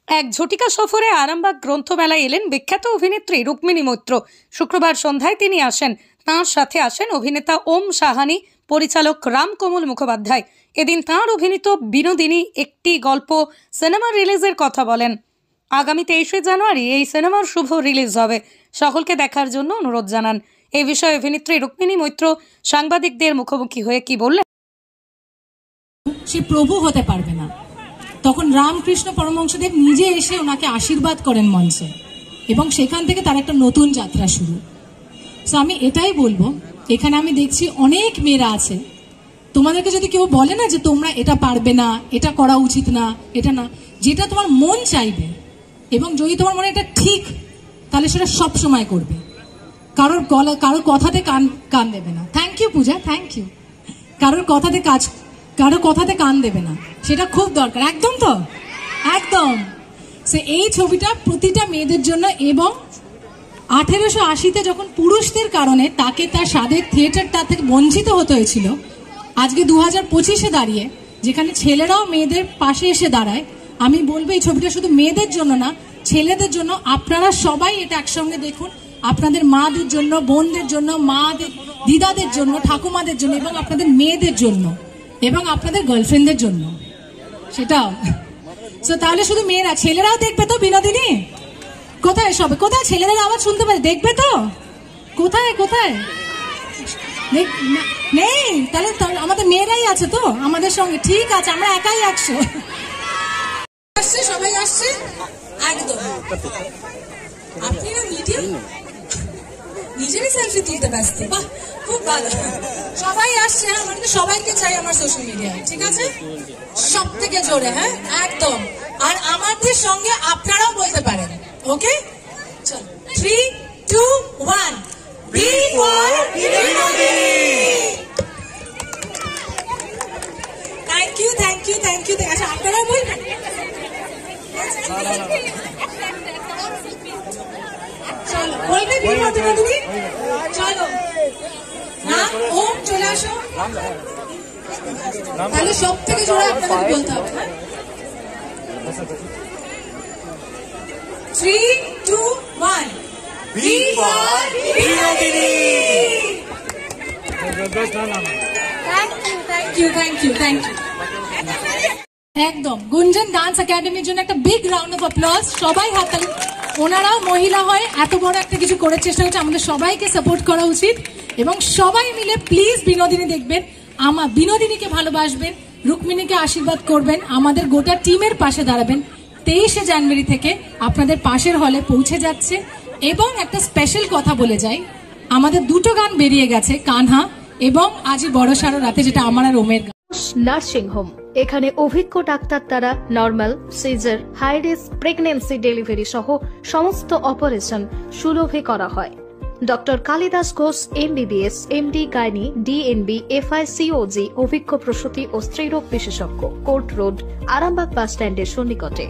এক ঝটিকা সফরে আরামবাগ গ্রন্থমেলায় এলেন বিখ্যাত অভিনেত্রী রুক্মিণী মৈত্র। শুক্রবার সন্ধ্যায় তিনি আসেন। তাঁর সাথে আসেন অভিনেতা ওম সাহানি, পরিচালক রামকমল মুখোপাধ্যায়। এদিন তাঁর অভিনীত বিনোদিনী একটি গল্প সিনেমা রিলিজের কথা বলেন। আগামী 23শে জানুয়ারি এই সিনেমার শুভ রিলিজ হবে। সকলকে দেখার জন্য অনুরোধ জানান। এই বিষয়ে অভিনেত্রী রুক্মিণী মৈত্র সাংবাদিকদের মুখোমুখি হয়ে কি বললেন? সে প্রভু হতে পারবে না, তখন রামকৃষ্ণ পরমহংসদেব নিজে এসে ওনাকে আশীর্বাদ করেন মঞ্চে, এবং সেখান থেকে তার একটা নতুন যাত্রা শুরু। তো আমি এটাই বলবো, এখানে আমি দেখছি অনেক মেয়েরা আছে, তোমাদেরকে যদি কেউ বলে না যে তোমরা এটা পারবে না, এটা করা উচিত না, এটা না, যেটা তোমার মন চাইবে এবং যদি তোমার মনে এটা ঠিক, তাহলে সেটা সব সময় করবে। কারোর কথাতে কান দেবে না। Thank you Puja, thank you. কারোর কথাতে কান দেবে না, সেটা খুব দরকার। একদম তো, একদম। সে এই ছবিটা প্রতিটা মেয়েদের জন্য, এবং 1880-তে যখন পুরুষদের কারণে তাকে তার স্বাদের থিয়েটারটা থেকে বঞ্চিত হতে হয়েছিল, আজকে 2025-এ দাঁড়িয়ে যেখানে ছেলেরাও মেয়েদের পাশে এসে দাঁড়ায়, আমি বলবো এই ছবিটা শুধু মেয়েদের জন্য না, ছেলেদের জন্য। আপনারা সবাই এটা একসঙ্গে দেখুন, আপনাদের মাদের জন্য, বোনদের জন্য, মাদের, দিদাদের জন্য, ঠাকুমাদের জন্য, এবং আপনাদের মেয়েদের জন্য, এবং আপনাদের গার্লফ্রেন্ডদের জন্য সেটাও। তাহলে শুধু মেয়েরা, ছেলেরাও দেখবে তো বিনোদিনী? কোথায় সবে, কোথায় ছেলেদের আওয়াজ শুনতে পারে? দেখবে তো? কোথায় কোথায় নেই? তাহলে আমাদের মেয়েরাই আছে তো আমাদের সঙ্গে। ঠিক আছে, আমরা একাই 100 আসছে, সবাই আসছে। একদম। আপনি না মিডিয়া নিজেরই সেলফি তুলতে ব্যস্ত। বাহ, খুব ভালো। সবাই আসছে, আমার তো সবাইকে চাই আমার সোশ্যাল মিডিয়ায়। ঠিক আছে, সব থেকে জোরে। হ্যাঁ, একদম। আর আমাদের সঙ্গে আপনারাও বলতে পারেন। ওকে, চল 3, 2, 1। B for Binodini. Thank you, thank you, thank you. আচ্ছা, আপনারাও বলবেন। চলো, বলবে বি ফর বিনোদিনী। চলো না, ওম চলে আসো। তাহলে সব থেকে জোরে আপনাদের বলতে হবে। 3, 2, 1। B for Binodini. Thank you, thank you, thank you. একদম। গুঞ্জন ডান্স একাডেমির জন্য একটা বিগ রাউন্ড অফ অ্যাপ্লজ। সবাই হাততালি। ওনারাও মহিলা হয় এত বড় একটা কিছু করার চেষ্টা করছে, আমাদের সবাইকে সাপোর্ট করা উচিত। এবং সবাই মিলে প্লিজ বিনোদিনী দেখবেন, আমার বিনোদিনীকে ভালোবাসবেন, রুক্মিণীকে আশীর্বাদ করবেন, আমাদের গোটা টিমের পাশে দাঁড়াবেন। 23শে জানুয়ারি থেকে আপনাদের পাশের হলে পৌঁছে যাচ্ছে। এবং একটা স্পেশাল কথা বলে যাই, আমাদের 2টো গান বেরিয়ে গেছে, কানহা এবং আজি বড় সারো রাতে, যেটা আমার আর ওমের গান। নার্সিং হোম, এখানে অভিজ্ঞ ডাক্তার দ্বারা normal, caesar, high risk pregnancy, delivery সহ সমস্ত অপারেশন সুলভে করা হয়। Doctor Kalidas Ghosh MBBS, MD gynae, DNB, FICOG, অভিজ্ঞ প্রসূতি ও স্ত্রীরোগ বিশেষজ্ঞ, কোর্ট রোড, আরামবাগ বাস স্ট্যান্ডের সন্নিকটে।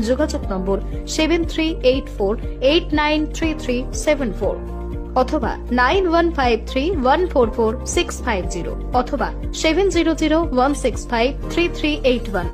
যোগাযোগ নম্বর 7384893374 অথবা 9153144650 অথবা 7001653381।